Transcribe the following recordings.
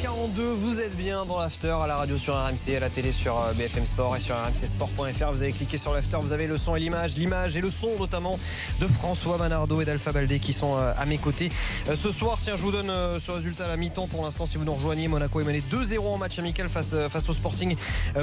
21h42, vous êtes bien dans l'after à la radio sur RMC, à la télé sur BFM Sport et sur rmcsport.fr. Vous avez cliqué sur l'after, vous avez le son et l'image et le son notamment de François Manardo et d'Alpha Baldé qui sont à mes côtés. Ce soir, tiens, je vous donne ce résultat à la mi-temps pour l'instant si vous nous rejoignez. Monaco est mené 2-0 en match amical face au Sporting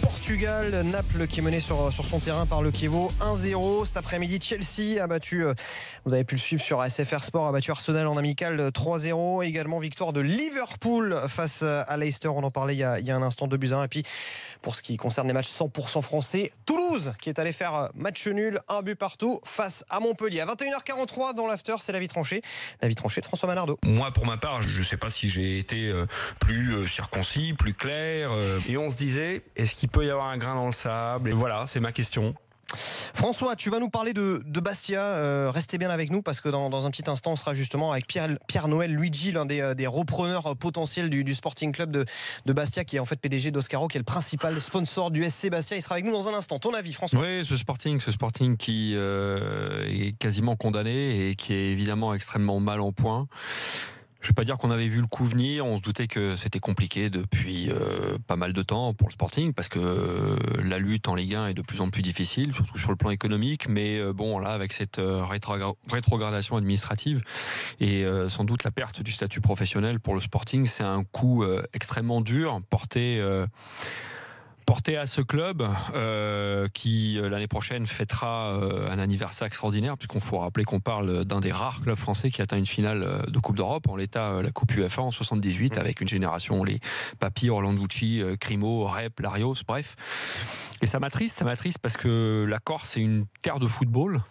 Portugal. Naples qui est mené sur son terrain par le Chievo 1-0. Cet après-midi, Chelsea a battu, vous avez pu le suivre sur SFR Sport, a battu Arsenal en amical 3-0. Également victoire de Liverpool face à Leicester, on en parlait il y a un instant, 2-1. Et puis pour ce qui concerne les matchs 100% français, Toulouse qui est allé faire match nul, 1 but partout face à Montpellier. À 21h43 dans l'after, c'est la vie tranchée de François Manardo. Moi pour ma part, je ne sais pas si j'ai été plus circoncis, plus clair, et on se disait, est-ce qu'il peut y avoir un grain dans le sable? Et voilà, c'est ma question. François, tu vas nous parler de Bastia. Restez bien avec nous parce que dans un petit instant, on sera justement avec Pierre-Noël Luigi, l'un des repreneurs potentiels du Sporting Club de Bastia, qui est en fait PDG d'Oscaro, qui est le principal sponsor du SC Bastia. Il sera avec nous dans un instant. Ton avis, François? Oui, ce Sporting qui est quasiment condamné et qui est évidemment extrêmement mal en point. Je ne vais pas dire qu'on avait vu le coup venir, on se doutait que c'était compliqué depuis pas mal de temps pour le Sporting parce que la lutte en Ligue 1 est de plus en plus difficile, surtout sur le plan économique, mais bon là avec cette rétrogradation administrative et sans doute la perte du statut professionnel pour le Sporting, c'est un coup extrêmement dur porté à ce club qui l'année prochaine fêtera un anniversaire extraordinaire, puisqu'on faut rappeler qu'on parle d'un des rares clubs français qui atteint une finale de Coupe d'Europe, en l'état la Coupe UEFA en 78, avec une génération, les Papi, Orlanducci, Crimo, Rep, Larios, bref. Et ça m'attriste parce que la Corse est une terre de football.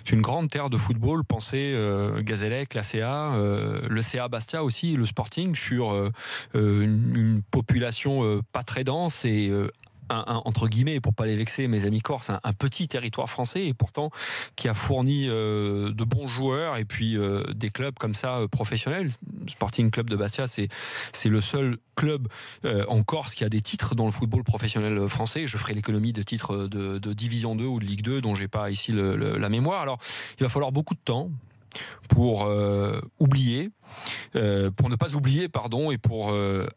C'est une grande terre de football. Pensez Gazélec, la CA, le CA Bastia aussi, le Sporting, sur une population pas très dense et entre guillemets, pour pas les vexer, mes amis corses, un petit territoire français et pourtant qui a fourni de bons joueurs et puis des clubs comme ça professionnels. Sporting Club de Bastia, c'est le seul club en Corse qui a des titres dans le football professionnel français. Je ferai l'économie de titres de Division 2 ou de Ligue 2 dont j'ai pas ici la mémoire. Alors, il va falloir beaucoup de temps pour pour ne pas oublier, et pour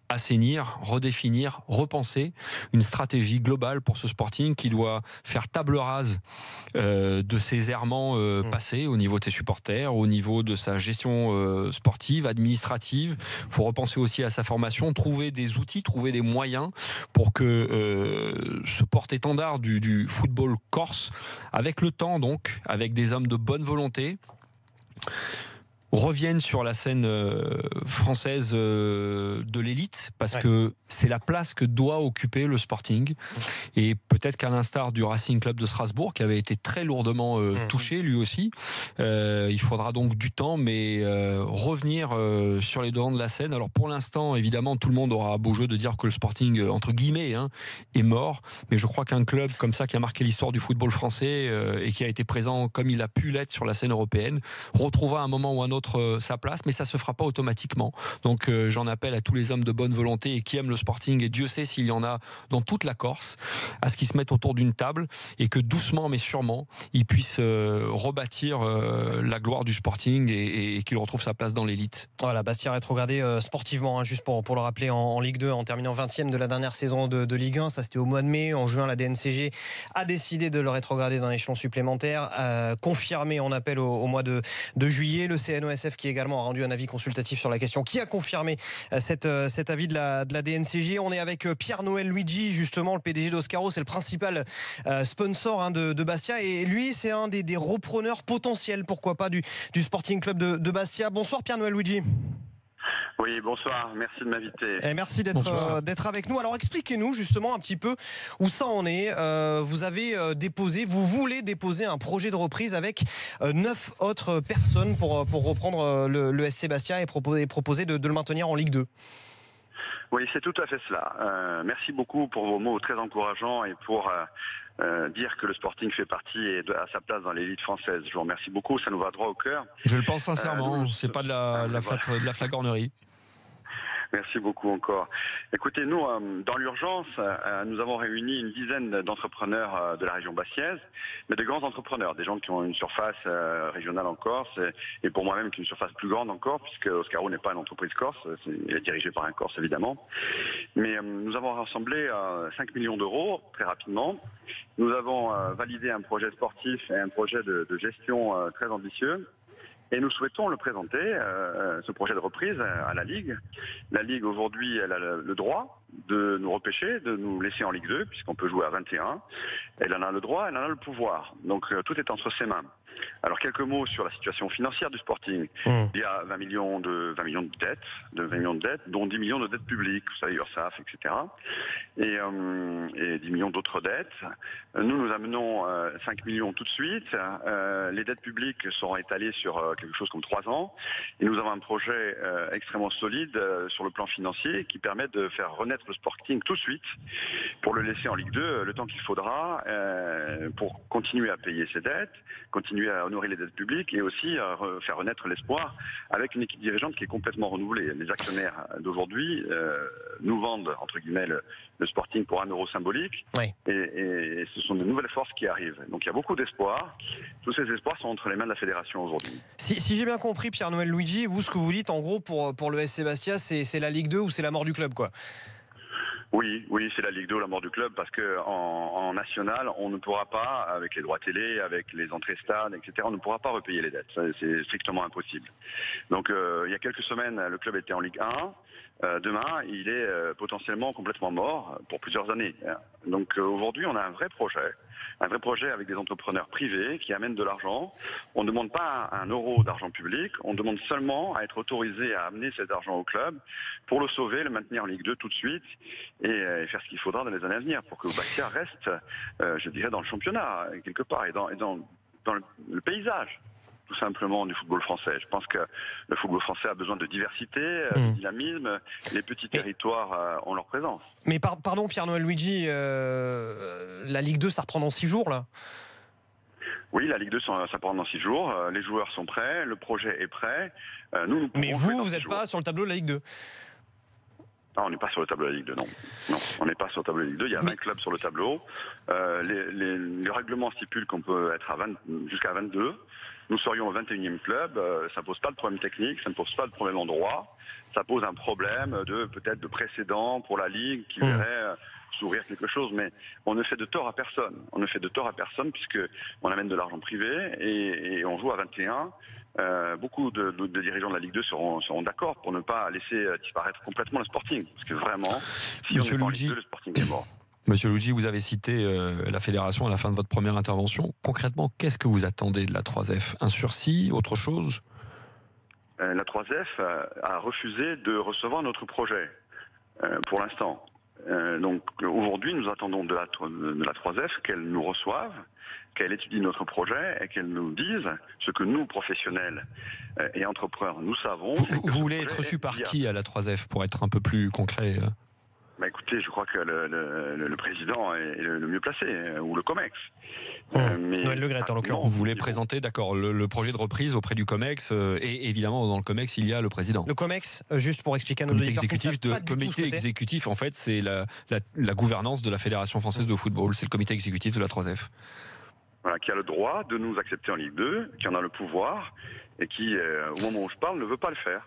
assainir, redéfinir, repenser une stratégie globale pour ce Sporting qui doit faire table rase de ses errements passés au niveau de ses supporters, au niveau de sa gestion sportive, administrative. Il faut repenser aussi à sa formation, trouver des outils, trouver des moyens pour que ce porte-étendard du football corse, avec le temps donc, avec des hommes de bonne volonté, reviennent sur la scène française de l'élite, parce que c'est la place que doit occuper le Sporting, et peut-être qu'à l'instar du Racing Club de Strasbourg qui avait été très lourdement touché lui aussi, il faudra donc du temps, mais revenir sur les devants de la scène. Alors pour l'instant, évidemment, tout le monde aura beau jeu de dire que le Sporting, entre guillemets, est mort, mais je crois qu'un club comme ça qui a marqué l'histoire du football français et qui a été présent comme il a pu l'être sur la scène européenne, retrouvera à un moment ou un autre sa place, mais ça se fera pas automatiquement. Donc j'en appelle à tous les hommes de bonne volonté et qui aiment le Sporting, et Dieu sait s'il y en a dans toute la Corse, à ce qu'ils se mettent autour d'une table et que doucement mais sûrement ils puissent rebâtir la gloire du Sporting et qu'il retrouve sa place dans l'élite. Voilà, Bastia rétrogradé sportivement, juste pour le rappeler, en Ligue 2, en terminant 20e de la dernière saison de Ligue 1. Ça, c'était au mois de mai. En juin, la DNCG a décidé de le rétrograder d'un échelon supplémentaire, confirmé en appel au mois de juillet. Le CNOSF qui également a rendu un avis consultatif sur la question, qui a confirmé cet avis de la DNCG. On est avec Pierre-Noël Luigi, justement, le PDG d'Oscaro. C'est le principal sponsor de Bastia, et lui, c'est un des repreneurs potentiels, pourquoi pas, du Sporting Club de Bastia. Bonsoir Pierre-Noël Luigi. Oui, bonsoir, merci de m'inviter. Et merci d'être avec nous. Alors expliquez-nous justement un petit peu où ça en est. Vous voulez déposer un projet de reprise avec 9 autres personnes pour reprendre le SC Bastia et proposer de le maintenir en Ligue 2. Oui, c'est tout à fait cela. Merci beaucoup pour vos mots très encourageants et pour dire que le Sporting fait partie et à sa place dans l'élite française. Je vous remercie beaucoup, ça nous va droit au cœur. Je le pense sincèrement, c'est pas de la flagornerie. Merci beaucoup encore. Écoutez, nous, dans l'urgence, nous avons réuni une dizaine d'entrepreneurs de la région bastiaise, mais de grands entrepreneurs, des gens qui ont une surface régionale en Corse, et pour moi-même qui a une surface plus grande encore, puisque Oscaro n'est pas une entreprise corse, il est dirigé par un Corse évidemment. Mais nous avons rassemblé 5 millions d'euros très rapidement. Nous avons validé un projet sportif et un projet de gestion très ambitieux. Et nous souhaitons le présenter, ce projet de reprise, à la Ligue. La Ligue, aujourd'hui, elle a le droit de nous repêcher, de nous laisser en Ligue 2, puisqu'on peut jouer à 21. Elle en a le droit, elle en a le pouvoir. Donc tout est entre ses mains. Alors quelques mots sur la situation financière du Sporting. Il y a 20 millions de dettes, dont 10 millions de dettes publiques, vous savez, URSAF, etc. Et 10 millions d'autres dettes. Nous amenons 5 millions tout de suite. Les dettes publiques seront étalées sur quelque chose comme 3 ans. Et nous avons un projet extrêmement solide sur le plan financier qui permet de faire renaître le Sporting tout de suite pour le laisser en Ligue 2 le temps qu'il faudra pour continuer à payer ses dettes, continuer à honorer les dettes publiques et aussi faire renaître l'espoir avec une équipe dirigeante qui est complètement renouvelée. Les actionnaires d'aujourd'hui nous vendent, entre guillemets, le Sporting pour 1 euro symbolique. Oui. Et ce sont de nouvelles forces qui arrivent. Donc il y a beaucoup d'espoir. Tous ces espoirs sont entre les mains de la fédération aujourd'hui. Si j'ai bien compris, Pierre-Noël Luigi, vous, ce que vous dites, en gros, pour le SC Bastia, c'est la Ligue 2 ou c'est la mort du club, quoi? Oui, c'est la Ligue 2, la mort du club, parce que en national, on ne pourra pas, avec les droits télé, avec les entrées stades, etc., on ne pourra pas repayer les dettes. C'est strictement impossible. Donc, il y a quelques semaines, le club était en Ligue 1. Demain, il est potentiellement complètement mort pour plusieurs années. Donc, aujourd'hui, on a un vrai projet avec des entrepreneurs privés qui amènent de l'argent. On ne demande pas 1 euro d'argent public, on demande seulement à être autorisé à amener cet argent au club pour le sauver, le maintenir en Ligue 2 tout de suite et faire ce qu'il faudra dans les années à venir pour que Bastia reste, je dirais, dans le championnat, quelque part, et dans le paysage, tout simplement, du football français. Je pense que le football français a besoin de diversité, de dynamisme. Les petits territoires ont leur présence. Mais pardon, Pierre-Noël Luigi, la Ligue 2, ça reprend dans 6 jours, là? Oui, la Ligue 2, ça prend dans 6 jours. Les joueurs sont prêts, le projet est prêt. Mais vous n'êtes pas sur le tableau de la Ligue 2? Non, on n'est pas sur le tableau de la Ligue 2, non, on n'est pas sur le tableau de la Ligue 2. Il y a 20 clubs sur le tableau. Les règlements stipulent qu'on peut être jusqu'à 22. Nous serions au 21e club. Ça ne pose pas de problème technique, ça ne pose pas de problème en droit. Ça pose un problème peut-être de précédent pour la Ligue qui verrait s'ouvrir quelque chose. Mais on ne fait de tort à personne. On ne fait de tort à personne puisque on amène de l'argent privé et on joue à 21. Beaucoup de dirigeants de la Ligue 2 seront d'accord pour ne pas laisser disparaître complètement le Sporting. Parce que vraiment, si on est en Ligue 2, le Sporting est mort. Monsieur Luigi, vous avez cité la fédération à la fin de votre première intervention. Concrètement, qu'est-ce que vous attendez de la 3F? Un sursis? Autre chose? La 3F a refusé de recevoir notre projet pour l'instant. Donc aujourd'hui, nous attendons de la 3F qu'elle nous reçoive, qu'elle étudie notre projet et qu'elle nous dise ce que nous, professionnels et entrepreneurs, nous savons. Vous voulez être reçu par qui à la 3F, pour être un peu plus concret? Écoutez, je crois que le président est le mieux placé, ou le COMEX. Noël Le Graët, en l'occurrence. Vous voulez présenter, d'accord, le projet de reprise auprès du COMEX, et évidemment, dans le COMEX, il y a le président. Le COMEX, juste pour expliquer à nos auditeurs, comité exécutif, en fait, c'est la gouvernance de la Fédération française de football. C'est le comité exécutif de la 3F. Voilà, qui a le droit de nous accepter en Ligue 2, qui en a le pouvoir, et qui, au moment où je parle, ne veut pas le faire.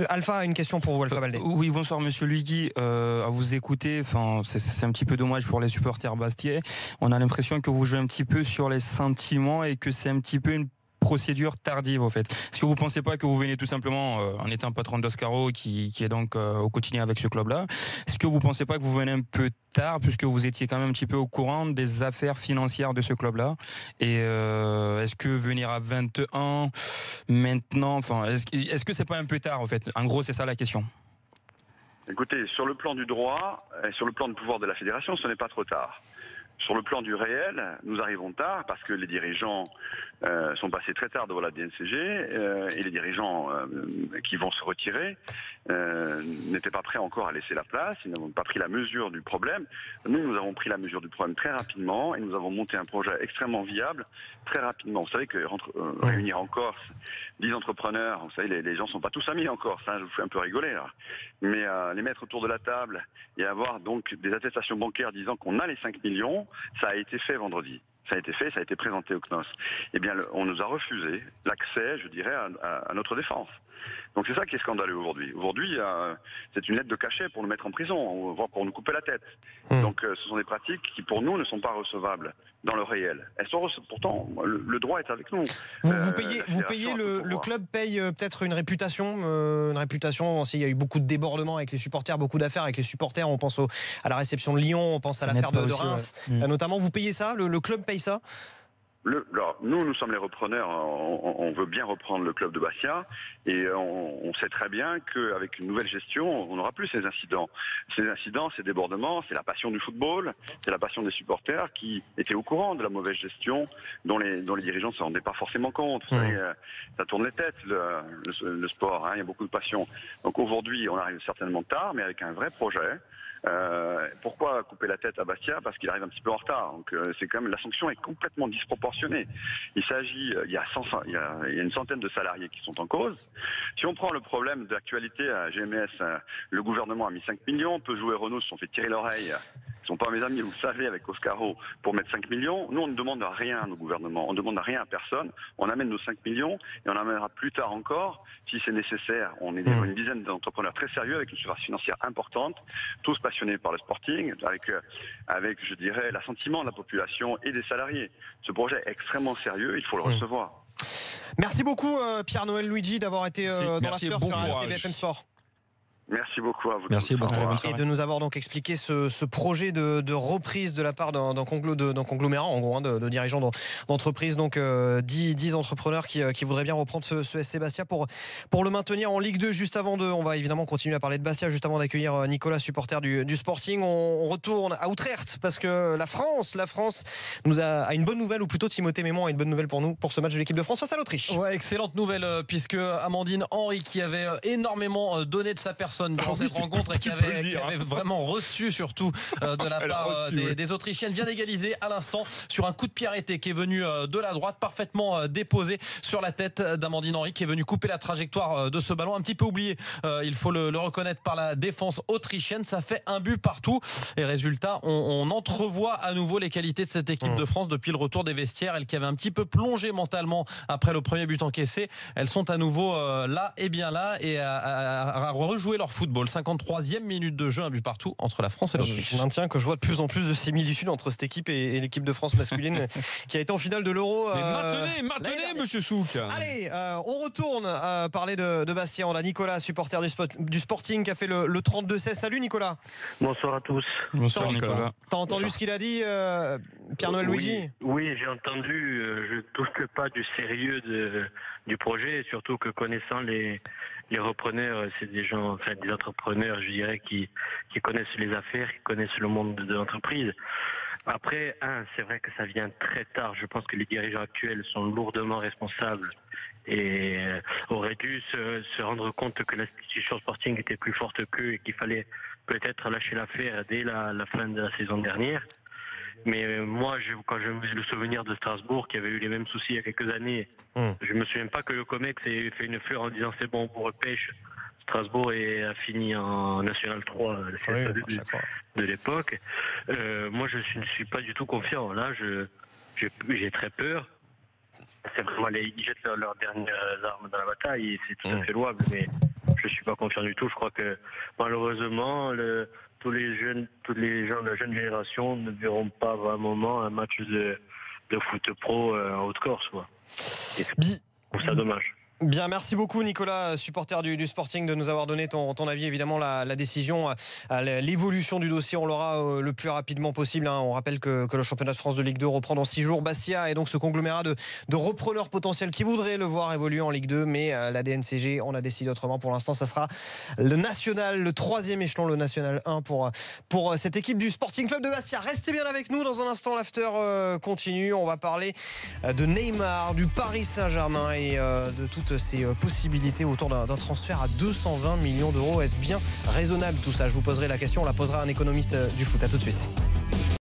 Alpha a une question pour vous, Alpha Baldé. Oui, bonsoir Monsieur Luigi. À vous écouter, c'est un petit peu dommage pour les supporters bastiais. On a l'impression que vous jouez un petit peu sur les sentiments et que c'est un petit peu une procédure tardive au fait. Est-ce que vous ne pensez pas que vous venez tout simplement en étant patron d'Oscaro qui est donc au quotidien avec ce club-là? Est-ce que vous ne pensez pas que vous venez un peu tard puisque vous étiez quand même un petit peu au courant des affaires financières de ce club-là? Et est-ce que venir à 21 maintenant, est-ce que c'est pas un peu tard en fait? En gros, c'est ça la question. Écoutez, sur le plan du droit et sur le plan du pouvoir de la fédération, ce n'est pas trop tard. Sur le plan du réel, nous arrivons tard parce que les dirigeants sont passés très tard devant la DNCG et les dirigeants qui vont se retirer n'étaient pas prêts encore à laisser la place, ils n'ont pas pris la mesure du problème. Nous avons pris la mesure du problème très rapidement et nous avons monté un projet extrêmement viable très rapidement. Vous savez que réunir en Corse 10 entrepreneurs, vous savez, les gens ne sont pas tous amis en Corse, hein, je vous fais un peu rigoler là. Mais les mettre autour de la table et avoir donc des attestations bancaires disant qu'on a les 5 millions, ça a été fait vendredi. Ça a été fait, ça a été présenté au CNOS. Eh bien, on nous a refusé l'accès, je dirais, à notre défense. Donc c'est ça qui est scandaleux aujourd'hui. Aujourd'hui, c'est une lettre de cachet pour nous mettre en prison, voire pour nous couper la tête. Donc ce sont des pratiques qui, pour nous, ne sont pas recevables dans le réel. Elles sont pourtant, le droit est avec nous. Vous payez le club paye peut-être une réputation, s'il y a eu beaucoup de débordements avec les supporters, beaucoup d'affaires avec les supporters. On pense à la réception de Lyon, on pense à l'affaire de Reims. Ouais. Notamment, vous payez ça, le club paye ça? Alors, nous sommes les repreneurs, on veut bien reprendre le club de Bastia et on sait très bien qu'avec une nouvelle gestion, on n'aura plus ces incidents. Ces incidents, ces débordements, c'est la passion du football, c'est la passion des supporters qui étaient au courant de la mauvaise gestion dont les dirigeants ne se rendaient pas forcément compte. Vous savez, ça tourne les têtes, le sport, hein, il y a beaucoup de passion. Donc aujourd'hui, on arrive certainement tard, mais avec un vrai projet. Pourquoi couper la tête à Bastia? Parce qu'il arrive un petit peu en retard. Donc c'est quand même, la sanction est complètement disproportionnée. Il s'agit, il y a une centaine de salariés qui sont en cause. Si on prend le problème d'actualité à GMS, le gouvernement a mis 5 millions, Peugeot et Renault se sont fait tirer l'oreille. Ils ne sont pas mes amis, vous le savez, avec Oscaro, pour mettre 5 millions. Nous, on ne demande rien à nos gouvernements, on ne demande rien à personne. On amène nos 5 millions et on amènera plus tard encore, si c'est nécessaire. On est une dizaine d'entrepreneurs très sérieux avec une surface financière importante, tous passionnés par le sporting, avec je dirais, l'assentiment de la population et des salariés. Ce projet est extrêmement sérieux, il faut le recevoir. Merci beaucoup Pierre-Noël Luigi d'avoir été dans l'after sur BFM Sport. Merci beaucoup à vous. Merci beaucoup. Et de nous avoir donc expliqué ce projet de reprise de la part d'un conglomérat, en gros, de dirigeants d'entreprise. Donc 10 entrepreneurs qui voudraient bien reprendre ce SC Bastia pour le maintenir en Ligue 2. Juste avant on va évidemment continuer à parler de Bastia, juste avant d'accueillir Nicolas, supporter du Sporting. On retourne à Utrecht parce que la France nous a une bonne nouvelle, ou plutôt Timothée Mémon a une bonne nouvelle pour nous pour ce match de l'équipe de France face à l'Autriche. Ouais, excellente nouvelle puisque Amandine Henry, qui avait énormément donné de sa personne dans cette rencontre et qui avait vraiment reçu surtout de la part des Autrichiennes, vient d'égaliser à l'instant sur un coup de pied arrêté qui est venu de la droite, parfaitement déposé sur la tête d'Amandine Henry, qui est venu couper la trajectoire de ce ballon, un petit peu oublié, il faut le reconnaître, par la défense autrichienne. Ça fait un but partout et résultat, on entrevoit à nouveau les qualités de cette équipe de France depuis le retour des vestiaires. Elle qui avait un petit peu plongé mentalement après le premier but encaissé, elles sont à nouveau là et bien là et à rejouer leur football. 53e minute de jeu, un but partout entre la France et l'Autriche. Je maintiens que je vois de plus en plus de similitudes entre cette équipe et l'équipe de France masculine qui a été en finale de l'Euro. Mais maintenez monsieur Souk. Allez, on retourne parler de Bastia. On a Nicolas, supporter du Sporting, qui a fait le 32-16. Salut Nicolas. Bonsoir à tous. Bonsoir Nicolas. T'as entendu ce qu'il a dit, Pierre-Noël Luigi? Oui, j'ai entendu. Je ne touche pas du sérieux du projet, surtout que connaissant les repreneurs, c'est des gens, enfin des entrepreneurs, je dirais, qui connaissent les affaires, qui connaissent le monde de l'entreprise. Après, c'est vrai que ça vient très tard. Je pense que les dirigeants actuels sont lourdement responsables et auraient dû se rendre compte que l'institution Sporting était plus forte qu'eux et qu'il fallait peut-être lâcher l'affaire dès la fin de la saison dernière. Mais moi, quand je me le souvenir de Strasbourg, qui avait eu les mêmes soucis il y a quelques années, je me souviens pas que le Comex ait fait une fleur en disant c'est bon, on repêche. Strasbourg a fini en National 3 de l'époque. Moi, je ne suis pas du tout confiant. Là, j'ai très peur. C'est vraiment ils jettent leurs dernières armes dans la bataille et c'est tout à fait louable, mais je suis pas confiant du tout. Je crois que malheureusement, tous les gens de la jeune génération ne verront pas vraiment un match de foot pro en Haute-Corse. Et je trouve ça dommage. Bien, merci beaucoup Nicolas, supporter du Sporting, de nous avoir donné ton avis. Évidemment, la décision, l'évolution du dossier, on l'aura le plus rapidement possible. On rappelle que le championnat de France de Ligue 2 reprend dans 6 jours. Bastia et donc ce conglomérat de repreneurs potentiels qui voudraient le voir évoluer en Ligue 2, mais la DNCG, on a décidé autrement. Pour l'instant, ça sera le national, le 3e échelon, le national 1 pour cette équipe du Sporting Club de Bastia. Restez bien avec nous, dans un instant l'after continue. On va parler de Neymar, du Paris Saint-Germain et de toutes ces possibilités autour d'un transfert à 220 millions d'euros. Est-ce bien raisonnable tout ça? Je vous poserai la question, on la posera à un économiste du foot. À tout de suite.